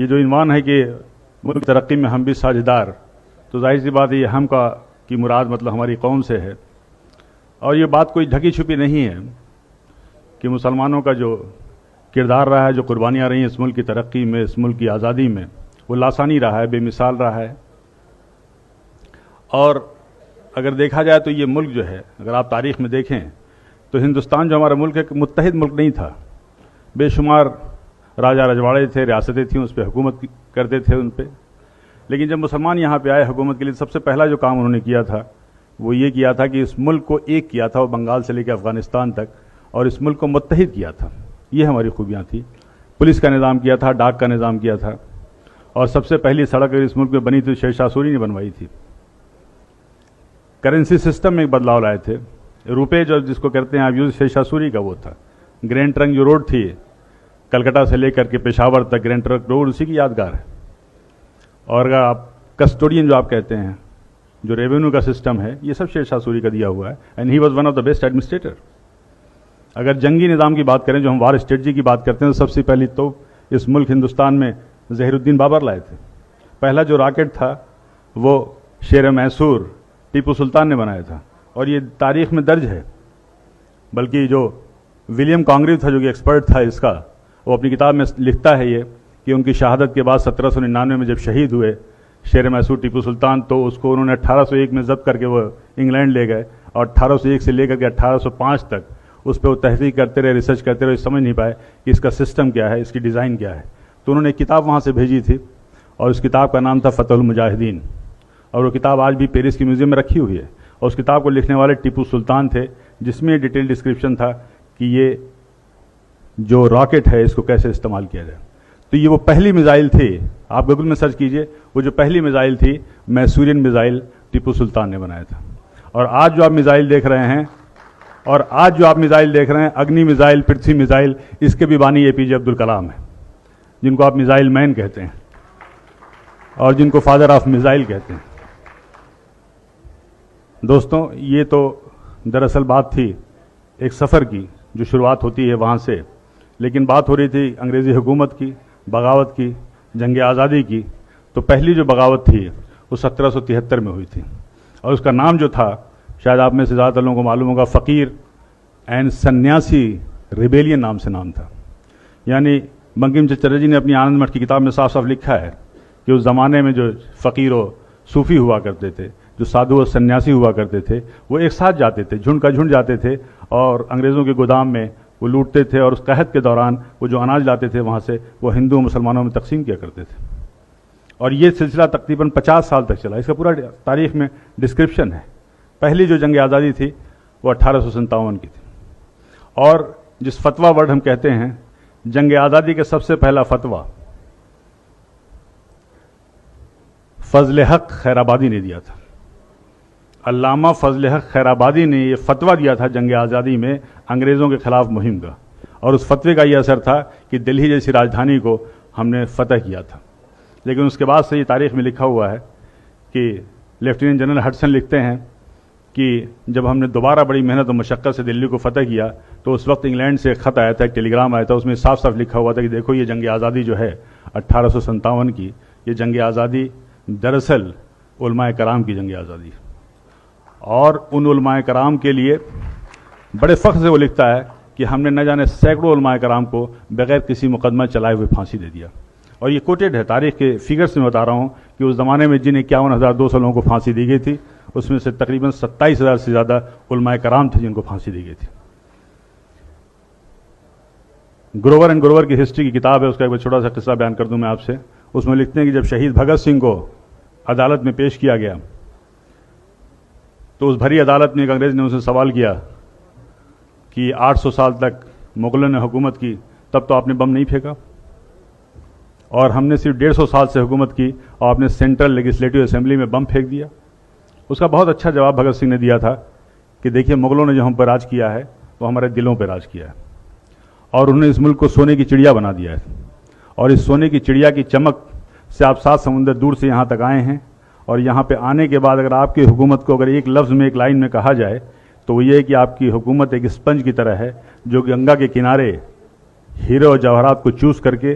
یہ جو عنوان ہے کہ ملک ترقی میں ہم بھی ساجھیدار، تو ظاہر سی بات ہے یہ ہم کی مراد مطلب ہماری قوم سے ہے، اور یہ بات کوئی ڈھکی چھپی نہیں ہے کہ مسلمانوں کا جو کردار رہا ہے، جو قربانیاں رہی ہیں اس ملک کی ترقی میں، اس ملک کی آزادی میں، وہ لاسانی رہا ہے، بے مثال رہا ہے۔ اور اگر دیکھا جائے تو یہ ملک جو ہے، اگر آپ تاریخ میں دیکھیں تو ہندوستان جو ہمارا ملک ہے متحد ملک نہیں تھا، بے شمار راجا رجواڑے تھے، ریاستیں تھیں، اس پہ حکومت کرتے تھے ان پہ، لیکن جب مسلمان یہاں پہ آئے حکومت کے لیے، سب سے پہلا جو کام انہوں نے کیا تھا وہ یہ کیا تھا کہ اس ملک کو ایک کیا تھا، وہ بنگال سے لے کے افغانستان تک، اور اس ملک کو متحد کیا تھا۔ یہ ہماری خوبیاں تھیں۔ پولیس کا نظام کیا تھا، ڈاک کا نظام کیا تھا، اور سب سے پہلی سڑک اس ملک میں بنی تھی شیر شاہ سوری نے بنوائی تھی۔ کرنسی سسٹم میں ایک بدلاؤ لائے تھے، روپے جو جس کو کہتے ہیں آپ یوز، شیر شاہ سوری کا وہ تھا۔ گرینڈ ٹرنک جو روڈ تھی کلکتہ سے لے کر کے پشاور تک، گرینڈ ٹرنک روڈ اسی کی یادگار ہے۔ اور اگر آپ کسٹوڈین جو آپ کہتے ہیں، جو ریونیو کا سسٹم ہے، یہ سب شیر شاہ سوری کا دیا ہوا ہے، and he was one of the best administrator. اگر جنگی نظام کی بات کریں، جو ہم وار اسٹریٹجی کی بات کرتے ہیں، تو سب سے پہلی تو اس ملک ہندوستان میں ظہیر الدین بابر لائے تھے۔ پہلا جو راکٹ تھا وہ شیر میسور ٹیپو سلطان نے بنایا تھا، اور یہ تاریخ میں درج ہے۔ بلکہ جو ولیم کانگریو تھا، جو کہ ایکسپرٹ تھا اس کا، وہ اپنی کتاب میں لکھتا ہے یہ کہ ان کی شہادت کے بعد 1799 میں جب شہید ہوئے شیر میسور ٹیپو سلطان، تو اس کو انہوں نے 1801 میں ضبط کر کے وہ انگلینڈ لے گئے، اور 1801 سے لے کر کے 1805 تک اس پہ وہ تحقیق کرتے رہے، ریسرچ کرتے رہے، سمجھ نہیں پائے کہ اس کا سسٹم کیا ہے، اس کی ڈیزائن کیا ہے۔ تو انہوں نے ایک کتاب وہاں سے بھیجی تھی، اور اس کتاب کا نام تھا فتح المجاہدین، اور وہ کتاب آج بھی پیرس کی میوزیم میں رکھی ہوئی ہے۔ اور اس کتاب کو لکھنے والے ٹیپو سلطان تھے، جس میں ڈیٹیل ڈسکرپشن تھا کہ یہ جو راکٹ ہے اس کو کیسے استعمال کیا جائے۔ تو یہ وہ پہلی میزائل تھی، آپ گوگل میں سرچ کیجئے، وہ جو پہلی میزائل تھی میسورین میزائل ٹیپو سلطان نے بنایا تھا۔ اور آج جو آپ میزائل دیکھ رہے ہیں، اگنی میزائل، پرتھوی میزائل، اس کے بھی بانی اے پی جے عبد الکلام ہیں، جن کو آپ میزائل مین کہتے ہیں، اور جن کو فادر آف میزائل کہتے ہیں۔ دوستوں، یہ تو دراصل بات تھی ایک سفر کی جو شروعات ہوتی ہے وہاں سے، لیکن بات ہو رہی تھی انگریزی حکومت کی، بغاوت کی، جنگ آزادی کی۔ تو پہلی جو بغاوت تھی وہ 1773 میں ہوئی تھی، اور اس کا نام جو تھا، شاید آپ میں سے زیادہ تر لوگوں کو معلوم ہوگا، فقیر اینڈ سنیاسی ریبیلین نام سے نام تھا۔ یعنی بنکم چندر جی نے اپنی آنند مٹھ کی کتاب میں صاف صاف لکھا ہے کہ اس زمانے میں جو فقیر و صوفی ہوا کرتے تھے، جو سادھو و سنیاسی ہوا کرتے تھے، وہ ایک ساتھ جاتے تھے، جھنڈ کا جھنڈ جاتے تھے، اور انگریزوں کے گودام میں وہ لوٹتے تھے، اور اس قحط کے دوران وہ جو اناج لاتے تھے وہاں سے، وہ ہندو و مسلمانوں میں تقسیم کیا کرتے تھے۔ اور یہ سلسلہ تقریباً 50 سال تک چلا، اس کا پورا تاریخ میں ڈسکرپشن ہے۔ پہلی جو جنگ آزادی تھی وہ 1857 کی تھی، اور جس فتویٰ ورڈ ہم کہتے ہیں، جنگ آزادی کے سب سے پہلا فتویٰ فضل حق خیر آبادی نے دیا تھا۔ علامہ فضل حق خیر آبادی نے یہ فتویٰ دیا تھا جنگ آزادی میں انگریزوں کے خلاف مہم کا، اور اس فتوے کا یہ اثر تھا کہ دلہی جیسی راجدھانی کو ہم نے فتح کیا تھا۔ لیکن اس کے بعد سے یہ تاریخ میں لکھا ہوا ہے کہ لیفٹیننٹ جنرل ہڈسن لکھتے ہیں کہ جب ہم نے دوبارہ بڑی محنت و مشقت سے دلی کو فتح کیا، تو اس وقت انگلینڈ سے ایک خط آیا تھا، ایک ٹیلی گرام آیا تھا، اس میں صاف صاف لکھا ہوا تھا کہ دیکھو یہ جنگ آزادی جو ہے 1857 کی، یہ جنگ آزادی دراصل علماء کرام کی جنگ آزادی ہے۔ اور ان علماء کرام کے لیے بڑے فخر سے وہ لکھتا ہے کہ ہم نے نہ جانے سینکڑوں علماء کرام کو بغیر کسی مقدمہ چلائے ہوئے پھانسی دے دیا۔ اور یہ کوٹیڈ ہے، تاریخ کے فگرز میں بتا رہا ہوں کہ اس زمانے میں جن 51,200 لوگوں کو پھانسی دی گئی تھی، اس میں سے تقریباً 27,000 سے زیادہ علماء کرام تھے جن کو پھانسی دی گئی تھی۔ گروور اینڈ گروور کی ہسٹری کی کتاب ہے، اس کا ایک چھوٹا سا قصہ بیان کر دوں میں آپ سے۔ اس میں لکھتے ہیں کہ جب شہید بھگت سنگھ کو عدالت میں پیش کیا گیا، تو اس بھری عدالت میں ایک انگریز نے اسے سوال کیا کہ 800 سال تک مغلوں نے حکومت کی، تب تو آپ نے بم نہیں پھینکا، اور ہم نے صرف 150 سال سے حکومت کی اور آپ نے سینٹرل لیجسلیٹو اسمبلی میں بم پھینک دیا۔ اس کا بہت اچھا جواب بھگت سنگھ نے دیا تھا کہ دیکھیے، مغلوں نے جو ہم پر راج کیا ہے وہ ہمارے دلوں پہ راج کیا ہے، اور انہوں نے اس ملک کو سونے کی چڑیا بنا دیا ہے، اور اس سونے کی چڑیا کی چمک سے آپ 7 سمندر دور سے یہاں تک آئے ہیں، اور یہاں پہ آنے کے بعد اگر آپ کی حکومت کو اگر ایک لفظ میں، ایک لائن میں کہا جائے تو وہ یہ ہے کہ آپ کی حکومت ایک اسپنج کی طرح ہے، جو گنگا کے کنارے ہیرے اور جواہرات کو چوس کر کے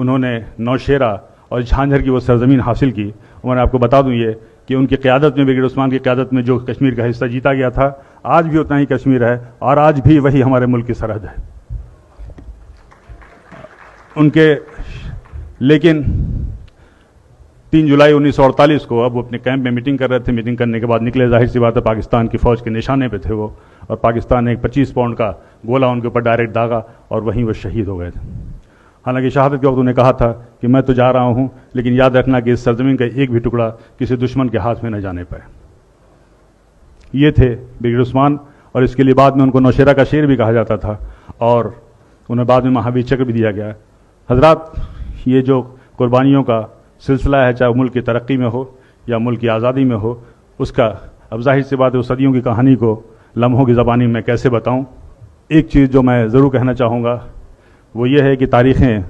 انہوں نے نوشیرہ اور جھانجھر کی وہ سرزمین حاصل کی. اور میں آپ کو بتا دوں یہ کہ ان کی قیادت میں، برگیڈیئر عثمان کی قیادت میں جو کشمیر کا حصہ جیتا گیا تھا، آج بھی اتنا ہی کشمیر ہے اور آج بھی وہی ہمارے ملک کی سرحد ہے. ان کے لیکن 3 جولائی 1948 کو اب وہ اپنے کیمپ میں میٹنگ کر رہے تھے. میٹنگ کرنے کے بعد نکلے، ظاہر سی بات ہے پاکستان کی فوج کے نشانے پہ تھے وہ، اور پاکستان نے ایک 25 پاؤنڈ کا گولہ ان کے اوپر ڈائریکٹ داغا اور وہیں وہ شہید ہو گئے تھے. حالانکہ شہادت کے وقت انہوں نے کہا تھا کہ میں تو جا رہا ہوں، لیکن یاد رکھنا کہ اس سرزمین کا ایک بھی ٹکڑا کسی دشمن کے ہاتھ میں نہ جانے پائے. یہ تھے برگیڈیئر عثمان، اور اس کے لیے بعد میں ان کو نوشیرہ کا شیر بھی کہا جاتا تھا، اور انہیں بعد میں مہاویر چکر بھی دیا گیا. حضرات، یہ جو قربانیوں کا سلسلہ ہے، چاہے ملک کی ترقی میں ہو یا ملک کی آزادی میں ہو، اس کا اب ظاہر سی بات ہے اس صدیوں کی کہانی کو لمحوں کی زبانی میں کیسے بتاؤں. ایک چیز جو میں ضرور کہنا چاہوں گا وہ یہ ہے کہ تاریخیں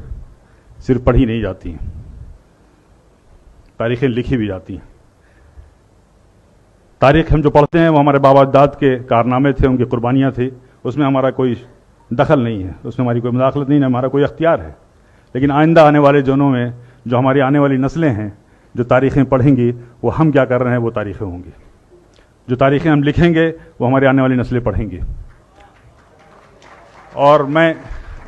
صرف پڑھی نہیں جاتی ہیں، تاریخیں لکھی بھی جاتی ہیں. تاریخ ہم جو پڑھتے ہیں وہ ہمارے بابا اجداد کے کارنامے تھے، ان کی قربانیاں تھیں، اس میں ہمارا کوئی دخل نہیں ہے، اس میں ہماری کوئی مداخلت نہیں ہے، ہمارا کوئی اختیار ہے. لیکن آئندہ آنے والے دنوں میں جو ہماری آنے والی نسلیں ہیں جو تاریخیں پڑھیں گی، وہ ہم کیا کر رہے ہیں وہ تاریخیں ہوں گی. جو تاریخیں ہم لکھیں گے وہ ہماری آنے والی نسلیں پڑھیں گی. اور میں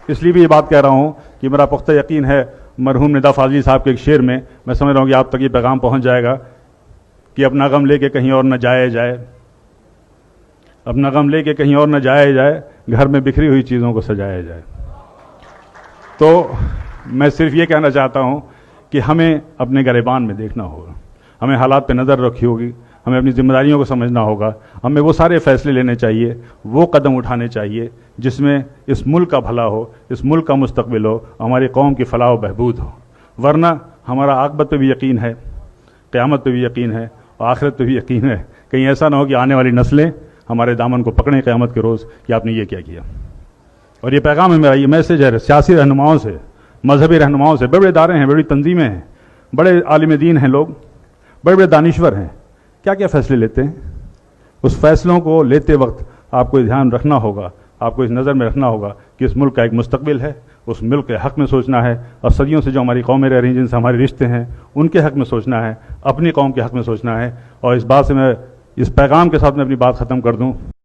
اس لیے بھی یہ بات کہہ رہا ہوں کہ میرا پختہ یقین ہے مرحوم ندا فاضلی صاحب کے ایک شعر میں میں سمجھ رہا ہوں کہ آپ تک یہ پیغام پہنچ جائے گا کہ اپنا غم لے کے کہیں اور نہ جائے جائے، اپنا غم لے کے کہیں اور نہ جائے جائے، گھر میں بکھری ہوئی چیزوں کو سجایا جائے. تو میں صرف یہ کہنا چاہتا ہوں کہ ہمیں اپنے گریبان میں دیکھنا ہوگا، ہمیں حالات پہ نظر رکھی ہوگی، ہمیں اپنی ذمہ داریوں کو سمجھنا ہوگا، ہمیں وہ سارے فیصلے لینے چاہیے، وہ قدم اٹھانے چاہیے جس میں اس ملک کا بھلا ہو، اس ملک کا مستقبل ہو، ہماری قوم کی فلاح و بہبود ہو. ورنہ ہمارا عاقبت پہ بھی یقین ہے، قیامت پہ بھی یقین ہے، اور آخرت پہ بھی یقین ہے. کہیں ایسا نہ ہو کہ آنے والی نسلیں ہمارے دامن کو پکڑیں قیامت کے روز کہ آپ نے یہ کیا کیا. اور یہ پیغام ہے میرا، یہ میسج ہے سیاسی رہنماؤں سے، مذہبی رہنماؤں سے. بڑے بڑے ادارے ہیں، بڑی تنظیمیں ہیں، بڑے عالم دین ہیں لوگ، بڑے بڑے دانشور ہیں، کیا کیا فیصلے لیتے ہیں. اس فیصلوں کو لیتے وقت آپ کو دھیان رکھنا ہوگا، آپ کو اس نظر میں رکھنا ہوگا کہ اس ملک کا ایک مستقبل ہے، اس ملک کے حق میں سوچنا ہے، اور صدیوں سے جو ہماری قومیں رہ رہی ہیں، جن سے ہمارے رشتے ہیں، ان کے حق میں سوچنا ہے، اپنی قوم کے حق میں سوچنا ہے. اور اس بات سے میں اس پیغام کے ساتھ میں اپنی بات ختم کر دوں.